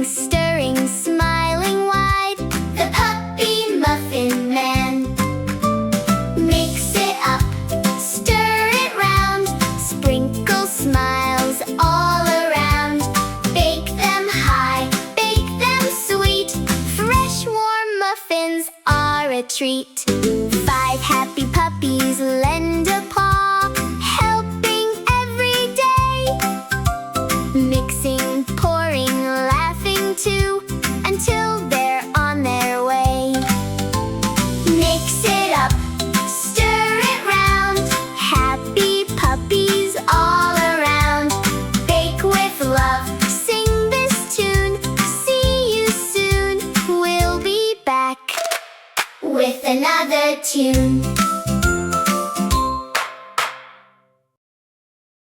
stirring, smiling wide. The Puppy Muffin Man. Mix it up, stir it round, sprinkle smiles all around. Bake them high, bake them sweet. Fresh warm muffins are a treat. 5 happy puppies lend a paw, helping every day. Mixing, pouring, laughing too, until they're on their way. Mix it up, stir it round, happy puppies all around. Bake with love, sing this tune. See you soon, we'll be back with another tune.